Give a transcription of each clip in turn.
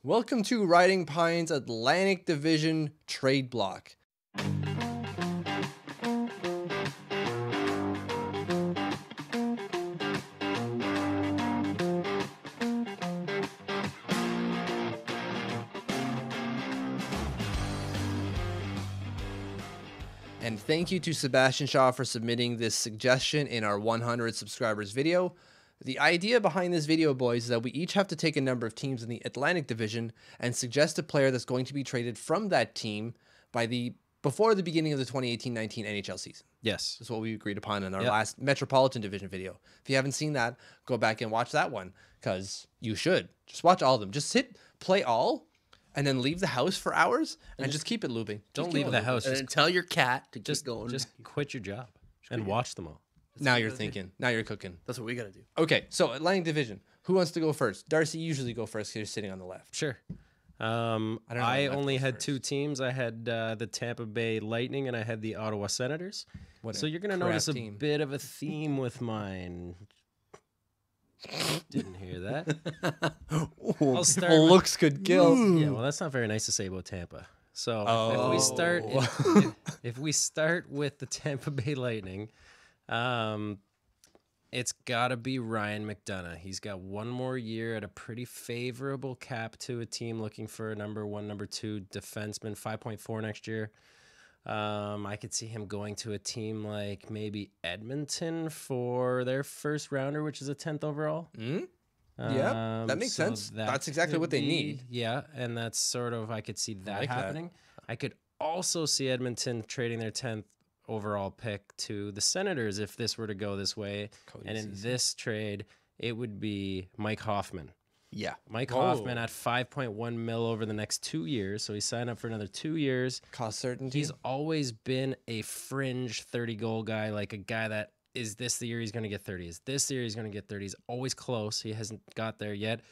Welcome to Riding Pine's Atlantic Division Trade Block. And thank you to Sebastian Shaw for submitting this suggestion in our 100 subscribers video. The idea behind this video, boys, is that we each have to take a number of teams in the Atlantic Division and suggest a player that's going to be traded from that team before the beginning of the 2018-19 NHL season. Yes. That's what we agreed upon in our last Metropolitan Division video. If you haven't seen that, go back and watch that one, because you should. Just watch all of them. Just play all, and then leave the house for hours, and just keep it looping. Don't leave the house. And then tell your cat to Just keep going. Just quit your job and watch them all. Now you're thinking. Now you're cooking. That's what we got to do. Okay, so Atlantic Division. Who wants to go first? Darcy, you usually go first because you're sitting on the left. Sure. know I what only goes had first. two teams. I had the Tampa Bay Lightning and I had the Ottawa Senators. So you're going to notice a bit of a theme with mine. Didn't hear that. I'll start with- Looks could kill. Yeah, well, that's not very nice to say about Tampa. So if we start with the Tampa Bay Lightning, it's got to be Ryan McDonough. He's got one more year at a pretty favorable cap to a team looking for a number one, number two defenseman, 5.4 next year. I could see him going to a team like maybe Edmonton for their first rounder, which is a 10th overall. Yeah, that makes sense. That's exactly what they need. Yeah, and that's sort of, I could see that like that. happening. I could also see Edmonton trading their 10th overall pick to the Senators if this were to go this way. And in this trade, it would be Mike Hoffman. Yeah. Mike Hoffman at 5.1 mil over the next 2 years. So he signed up for another 2 years. Cost certainty. He's always been a fringe 30-goal guy, like a guy that, is this the year he's going to get 30? Is this the year he's going to get 30? He's always close. He hasn't got there yet.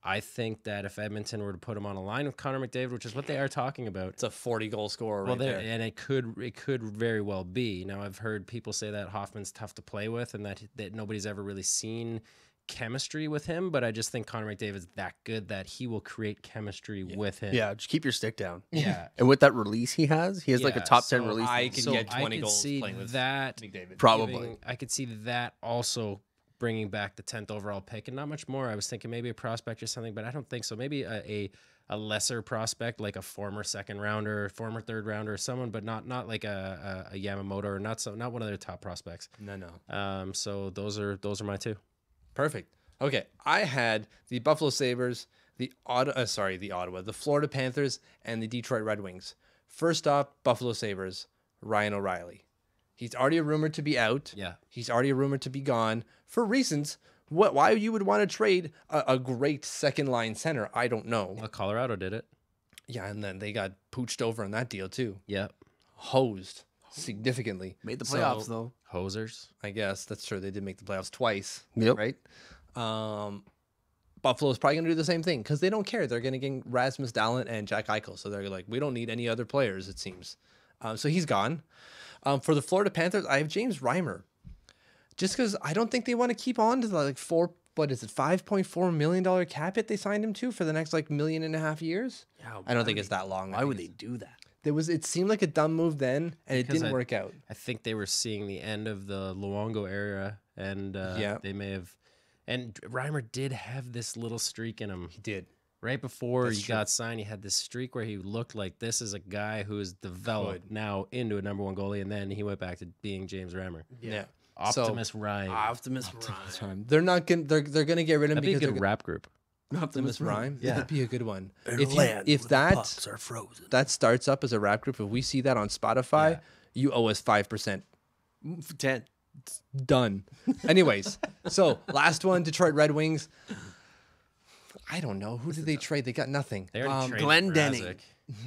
I think that if Edmonton were to put him on a line with Connor McDavid, which is what they are talking about, It's a 40-goal scorer well, right there. and it could very well be. Now, I've heard people say that Hoffman's tough to play with and that nobody's ever really seen chemistry with him, but I just think Connor McDavid's that good that he will create chemistry with him. Yeah, just keep your stick down. Yeah. And with that release he has like a Yeah, top 10 so release. I can get 20 could goals see playing with that McDavid. Probably. I could see that also bringing back the 10th overall pick and not much more. I was thinking maybe a prospect or something, but I don't think so. Maybe a lesser prospect, like a former second rounder, former third rounder, or someone, but not like a Yamamoto or not one of their top prospects. No. So those are my two. Perfect. Okay, I had the Buffalo Sabres, the Florida Panthers, and the Detroit Red Wings. First off, Buffalo Sabres, Ryan O'Reilly. He's already rumored to be out. Yeah. He's already rumored to be gone for reasons. Why you would want to trade a great second-line center, I don't know. Well, Colorado did it. Yeah, and then they got pooched over on that deal too. Yeah. Hosed significantly. Made the So, playoffs though. Hosers. I guess that's true. They did make the playoffs twice. Yep. Right? Buffalo's probably going to do the same thing because they don't care. They're going to get Rasmus Dahlin and Jack Eichel. So they're like, we don't need any other players, it seems. So he's gone. For the Florida Panthers, I have James Reimer. Just because I don't think they want to keep on to the $5.4 million cap hit they signed him to for the next $1.5 million years. Yeah, I don't think it's that long. Why would they do that? It seemed like a dumb move then, and it didn't work out. I think they were seeing the end of the Luongo era, and they may have. And Reimer did have this little streak in him. He did. Right before That's he true. got signed, he had this streak where he looked like this is a guy who is developed now into a number one goalie, and then he went back to being James Reimer. Yeah. Optimus Rhyme. Optimus Prime. They're not going. They're going to get rid of him That'd be a because good they're rap group. Optimus Prime. Yeah. That'd be a good one. Land If where the that pucks are frozen. that starts up as a rap group, if we see that on Spotify, you owe us 5%. 10. Done. Anyways, so last one, Detroit Red Wings. I don't know. Who did they trade? They got nothing. They already traded Glendening. Mrazek.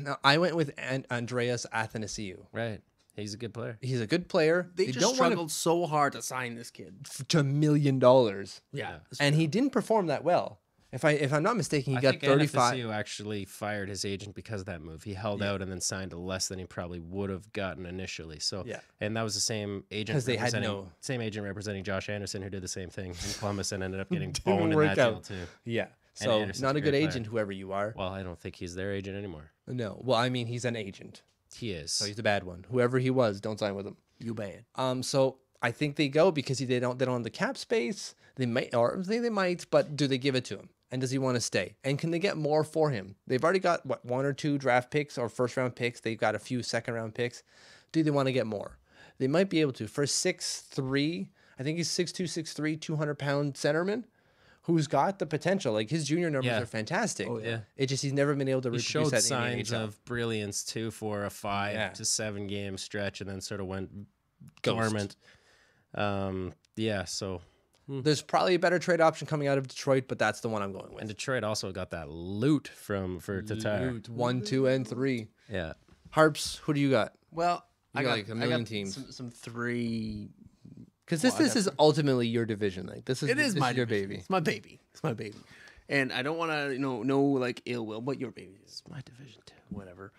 No, I went with Andreas Athanasiou. Right. He's a good player. He's a good player. They just don't want struggled so hard to sign this kid. to $1 million. Yeah. And he didn't perform that well. If I'm not mistaken, he I got think 35. NFSU actually fired his agent because of that move. He held out and then signed a less than he probably would have gotten initially. So Yeah. and that was the same agent 'Cause they had representing same agent representing Josh Anderson who did the same thing in Columbus and ended up getting Didn't boned in work that deal out. too. Yeah. So Anderson's not a good great player. agent, whoever you are. Well, I don't think he's their agent anymore. No. Well, I mean, he's an agent. He is. So he's a bad one. Whoever he was, don't sign with him. You bad. So I think they go because they don't have the cap space. They might, or they might, but do they give it to him? And does he want to stay? And can they get more for him? They've already got what, 1 or 2 draft picks or first round picks. They've got a few second round picks. Do they want to get more? They might be able to. For 6'3", I think he's 6'2", 6'3", 200-pound centerman who's got the potential. Like his junior numbers Yeah. are fantastic. Oh, yeah. Yeah. It just he's never been able to He reproduce showed that signs in the NHL. of brilliance too for a 5 to 7 game stretch, and then sort of went dormant. Yeah. So There's probably a better trade option coming out of Detroit, but that's the one I'm going with. and Detroit also got that loot for Tatar. Loot, 1, 2, and 3. Yeah. Harps, who do you got? Well, You got, like, a million teams. Some 3. Because Well, I this got is ultimately your division. Like this is It is this my your division. baby. It's my baby. It's my baby. And I don't want to, no like ill will, but your baby is my division too. Whatever.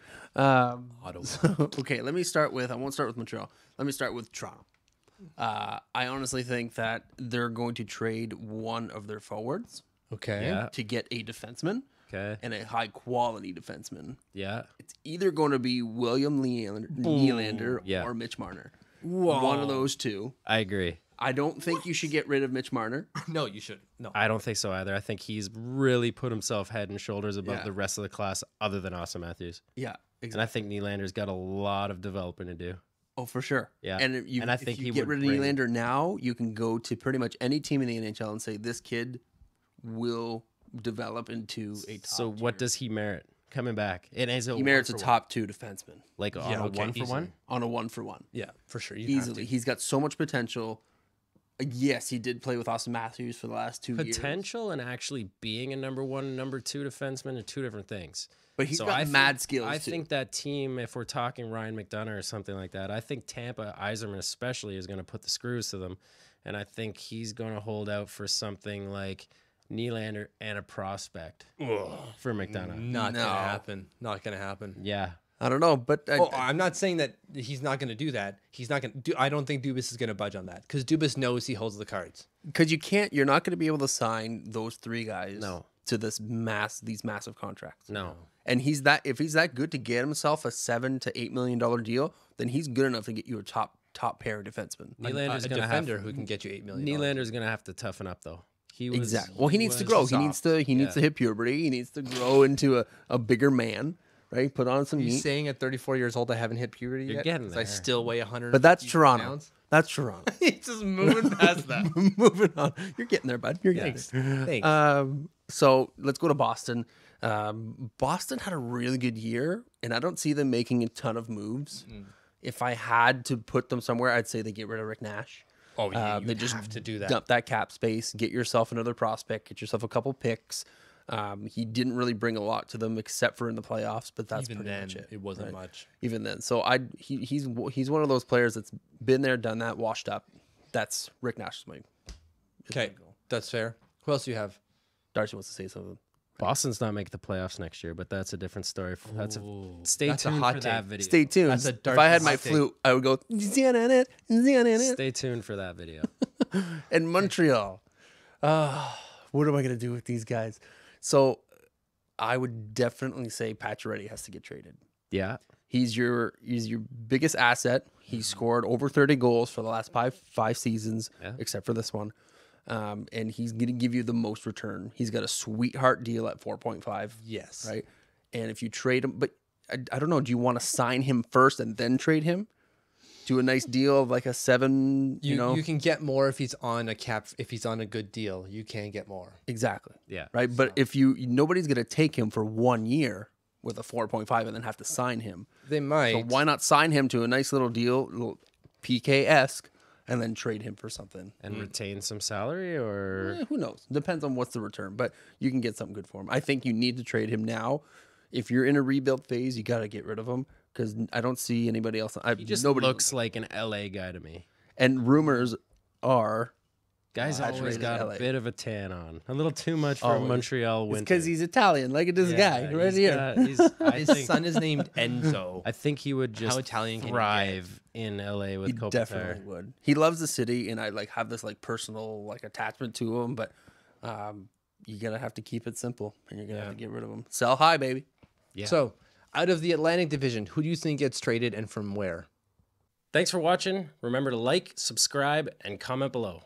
Okay, let me start with. I won't start with Montreal. Let me start with Toronto. I honestly think that they're going to trade one of their forwards Okay. Yeah. to get a defenseman Okay. and a high quality defenseman. Yeah. It's either going to be William Nylander Yeah. or Mitch Marner. One of those two. I agree. I don't think you should get rid of Mitch Marner. No, you should. No. I don't think so either. I think he's really put himself head and shoulders above Yeah. the rest of the class, other than Austin Matthews. Yeah, And I think Nylander's got a lot of development to do. Oh, for sure. Yeah. And if you, And I if think you he get would rid of bring- Nylander now, you can go to pretty much any team in the NHL and say this kid will develop into a top. So what does he merit coming back? It is he merits a top 2 defenseman like on Yeah, a okay, 1 for easily. 1. on a 1-for-1. Yeah, for sure. You have Easily. to. He's got so much potential. Yes, he did play with Austin Matthews for the last 2 years. Potential and actually being a number 1, number 2 defenseman are 2 different things. But he's So got I mad think- skills I too. think that team, if we're talking Ryan McDonough or something like that, I think Tampa, Yzerman especially, is going to put the screws to them. And I think he's going to hold out for something like Nylander and a prospect for McDonough. Not No. gonna happen. Not gonna happen. Yeah. I don't know, but I'm not saying that he's not gonna do that. He's not gonna do. I don't think Dubas is gonna budge on that because Dubas knows he holds the cards. because you're not going to be able to sign those 3 guys No. to these massive contracts. No. And if he's that good to get himself a $7 to $8 million deal, then he's good enough to get you a top pair defenseman. Nylander's a going to defender have who can get you $8 million. Nylander's going to have to toughen up though. He was Exactly. Well, he needs to was grow. soft. He needs to hit puberty. He needs to grow into a bigger man, right? Put on some You meat. saying at 34 years old I haven't hit puberty You're yet? getting 'Cause I there. still weigh 100. But that's Toronto. That's Toronto. He's just moving past that. Moving on. You're getting there, bud. You're getting Thanks. there. Thanks. So let's go to Boston. Boston had a really good year, and I don't see them making a ton of moves. If I had to put them somewhere, I'd say they get rid of Rick Nash. Oh yeah, They just have to do that. Dump that cap space, get yourself another prospect, get yourself a couple picks. He didn't really bring a lot to them except for in the playoffs, but that's Even pretty then, much it. it wasn't right? much. Even then, so he's one of those players that's been there, done that, washed up. That's Rick Nash. Okay, that's fair. Who else do you have? Darcy wants to say something. Boston's not making the playoffs next year, but that's a different story. Stay that's a tuned hot for that take. video. Stay tuned. That's a If dark I had my hot take. flute, I would go and Stay tuned for that video. Montreal. What am I gonna do with these guys? So I would definitely say Pacioretty has to get traded. Yeah. He's your biggest asset. He scored over 30 goals for the last five seasons, except for this one. And he's going to give you the most return. He's got a sweetheart deal at 4.5. Yes. Right. And if you trade him, but I don't know, do you want to sign him first and then trade him? Do a nice deal of like a 7, you know? You can get more if he's on a cap. If he's on a good deal, you can get more. Exactly. Yeah. Right. But if nobody's going to take him for 1 year with a 4.5 and then have to sign him. They might. So why not sign him to a nice little deal, little PK-esque, and then trade him for something? And retain some salary or Who knows? Depends on what's the return, but you can get something good for him. I think you need to trade him now. If you're in a rebuild phase, you got to get rid of him because I don't see anybody else. he just nobody looks like an LA guy to me. And rumors are Guy's always Saturated got LA. a bit of a tan on. A little too much for a Montreal winter. because he's Italian. Look at this guy right he's here. His son is named Enzo. I think he would just Italian can you thrive in LA with He Kopitar. definitely would. He loves the city, and I like have this like personal like attachment to him. But you're going to have to keep it simple, and you're going to have to get rid of them. Sell high, baby. Yeah. So, out of the Atlantic Division, who do you think gets traded and from where? Thanks for watching. Remember to like, subscribe, and comment below.